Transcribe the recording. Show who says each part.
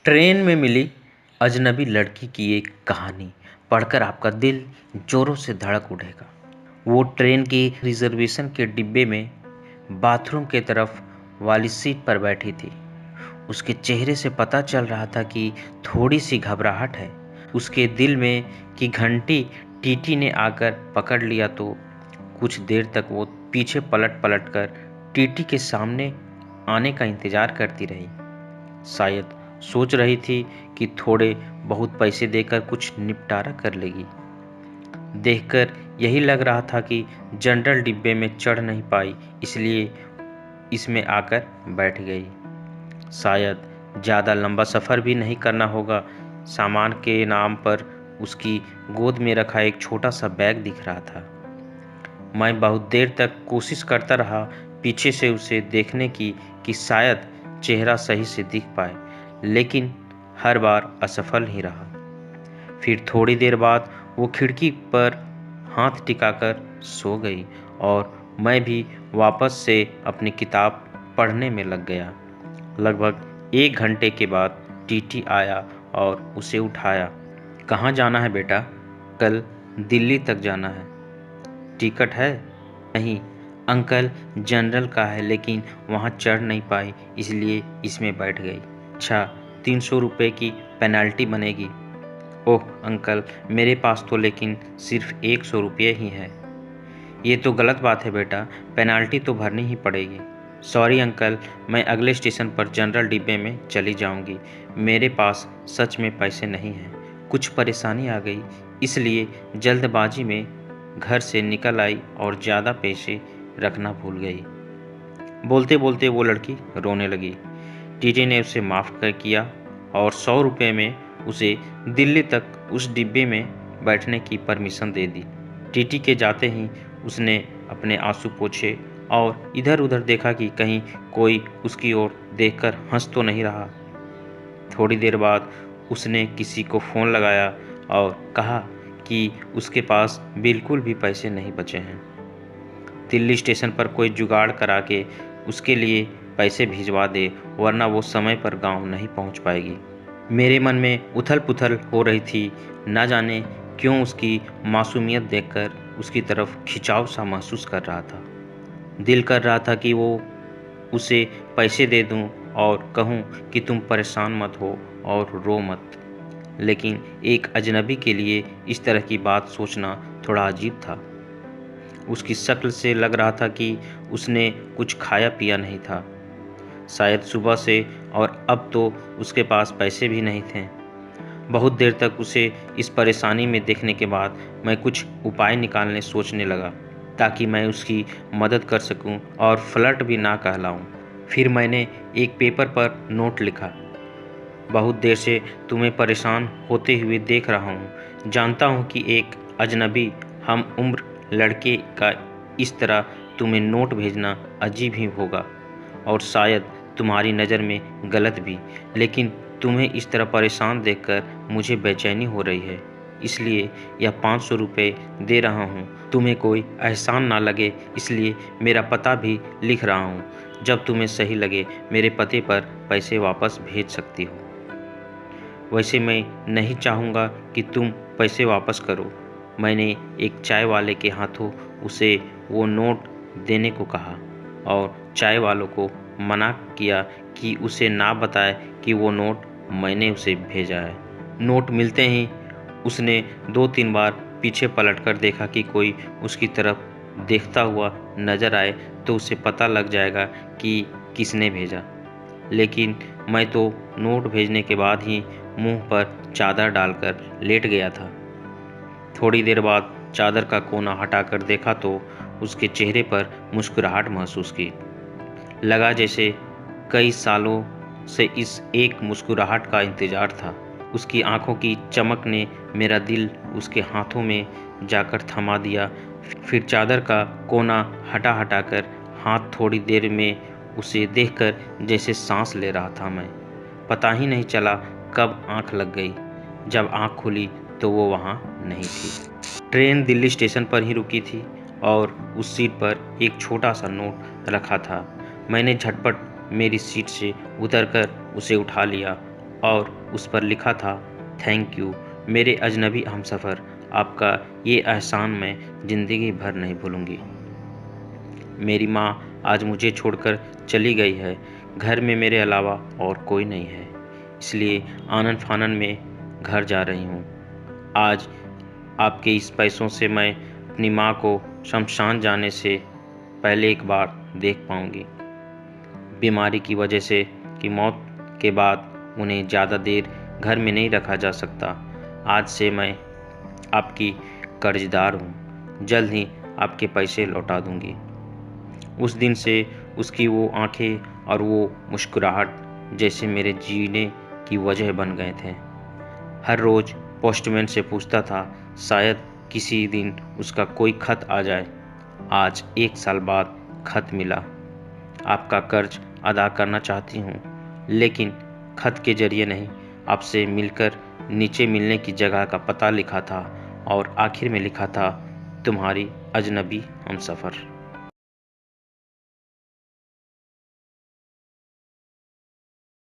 Speaker 1: Train में मिली अजनबी लड़की की एक कहानी पढ़कर आपका दिल जोरों से धड़क उठेगा। वो ट्रेन की रिजर्वेशन के डिब्बे में बाथरूम के तरफ वाली सीट पर बैठी थी। उसके चेहरे से पता चल रहा था कि थोड़ी सी घबराहट है। उसके दिल में कि घंटी टीटी ने आकर पकड़ लिया तो कुछ देर तक वो पीछे पलट पलट कर टीटी के सामने आने का इंतजार करती रही। शायद सोच रही थी कि थोड़े बहुत पैसे देकर कुछ निपटारा कर लेगी। देखकर यही लग रहा था कि जनरल डिब्बे में चढ़ नहीं पाई, इसलिए इसमें आकर बैठ गई। शायद ज़्यादा लंबा सफ़र भी नहीं करना होगा। सामान के नाम पर उसकी गोद में रखा एक छोटा सा बैग दिख रहा था। मैं बहुत देर तक कोशिश करता रहा पीछे से उसे देखने की कि शायद चेहरा सही से दिख पाए, लेकिन हर बार असफल ही रहा। फिर थोड़ी देर बाद वो खिड़की पर हाथ टिकाकर सो गई और मैं भी वापस से अपनी किताब पढ़ने में लग गया। लगभग 1 घंटे के बाद टीटी आया और उसे उठाया। कहाँ जाना है बेटा? कल दिल्ली तक जाना है। टिकट है? नहीं अंकल, जनरल का है, लेकिन वहाँ चढ़ नहीं पाई, इसलिए इसमें बैठ गई। अच्छा, 300 रुपये की पेनल्टी बनेगी। ओह अंकल, मेरे पास तो लेकिन सिर्फ 100 रुपये ही है। ये तो गलत बात है बेटा, पेनल्टी तो भरनी ही पड़ेगी। सॉरी अंकल, मैं अगले स्टेशन पर जनरल डिब्बे में चली जाऊंगी। मेरे पास सच में पैसे नहीं हैं। कुछ परेशानी आ गई, इसलिए जल्दबाजी में घर से निकल आई और ज़्यादा पैसे रखना भूल गई। बोलते बोलते वो लड़की रोने लगी। टीटी ने उसे माफ़ कर किया और 100 रुपये में उसे दिल्ली तक उस डिब्बे में बैठने की परमिशन दे दी। टीटी के जाते ही उसने अपने आंसू पोंछे और इधर उधर देखा कि कहीं कोई उसकी ओर देखकर हंस तो नहीं रहा। थोड़ी देर बाद उसने किसी को फ़ोन लगाया और कहा कि उसके पास बिल्कुल भी पैसे नहीं बचे हैं। दिल्ली स्टेशन पर कोई जुगाड़ करा के उसके लिए पैसे भिजवा दे, वरना वो समय पर गांव नहीं पहुंच पाएगी। मेरे मन में उथल पुथल हो रही थी। न जाने क्यों उसकी मासूमियत देखकर उसकी तरफ खिंचाव सा महसूस कर रहा था। दिल कर रहा था कि वो उसे पैसे दे दूं और कहूं कि तुम परेशान मत हो और रो मत, लेकिन एक अजनबी के लिए इस तरह की बात सोचना थोड़ा अजीब था। उसकी शक्ल से लग रहा था कि उसने कुछ खाया पिया नहीं था, शायद सुबह से, और अब तो उसके पास पैसे भी नहीं थे। बहुत देर तक उसे इस परेशानी में देखने के बाद मैं कुछ उपाय निकालने सोचने लगा, ताकि मैं उसकी मदद कर सकूं और फ्लर्ट भी ना कहलाऊं। फिर मैंने एक पेपर पर नोट लिखा। बहुत देर से तुम्हें परेशान होते हुए देख रहा हूँ। जानता हूँ कि एक अजनबी हम उम्र लड़के का इस तरह तुम्हें नोट भेजना अजीब ही होगा और शायद तुम्हारी नज़र में गलत भी, लेकिन तुम्हें इस तरह परेशान देखकर मुझे बेचैनी हो रही है, इसलिए यह 500 रुपये दे रहा हूँ। तुम्हें कोई एहसान ना लगे, इसलिए मेरा पता भी लिख रहा हूँ। जब तुम्हें सही लगे मेरे पते पर पैसे वापस भेज सकती हो। वैसे मैं नहीं चाहूँगा कि तुम पैसे वापस करो। मैंने एक चाय वाले के हाथों उसे वो नोट देने को कहा और चाय वालों को मना किया कि उसे ना बताए कि वो नोट मैंने उसे भेजा है। नोट मिलते ही उसने 2-3 बार पीछे पलटकर देखा कि कोई उसकी तरफ देखता हुआ नजर आए तो उसे पता लग जाएगा कि किसने भेजा। लेकिन मैं तो नोट भेजने के बाद ही मुंह पर चादर डालकर लेट गया था। थोड़ी देर बाद चादर का कोना हटाकर देखा तो उसके चेहरे पर मुस्कुराहट महसूस की। लगा जैसे कई सालों से इस एक मुस्कुराहट का इंतजार था। उसकी आंखों की चमक ने मेरा दिल उसके हाथों में जाकर थमा दिया। फिर चादर का कोना हटा हटाकर हाथ थोड़ी देर में उसे देखकर जैसे सांस ले रहा था मैं। पता ही नहीं चला कब आंख लग गई। जब आंख खुली तो वो वहाँ नहीं थी। ट्रेन दिल्ली स्टेशन पर ही रुकी थी और उस सीट पर एक छोटा सा नोट रखा था। मैंने झटपट मेरी सीट से उतरकर उसे उठा लिया और उस पर लिखा था, थैंक यू मेरे अजनबी हमसफ़र, आपका ये एहसान मैं ज़िंदगी भर नहीं भूलूंगी। मेरी माँ आज मुझे छोड़कर चली गई है। घर में मेरे अलावा और कोई नहीं है, इसलिए आनन फानन में घर जा रही हूँ। आज आपके इस पैसों से मैं अपनी माँ को शमशान जाने से पहले एक बार देख पाऊँगी। बीमारी की वजह से कि मौत के बाद उन्हें ज़्यादा देर घर में नहीं रखा जा सकता। आज से मैं आपकी कर्जदार हूँ। जल्द ही आपके पैसे लौटा दूँगी। उस दिन से उसकी वो आंखें और वो मुस्कुराहट जैसे मेरे जीने की वजह बन गए थे। हर रोज़ पोस्टमैन से पूछता था, शायद किसी दिन उसका कोई खत आ जाए। आज 1 साल बाद खत मिला। आपका कर्ज अदा करना चाहती हूँ, लेकिन खत के जरिए नहीं, आपसे मिलकर नीचे मिलने की जगह का पता लिखा था और आखिर में लिखा था, तुम्हारी अजनबी हमसफ़र।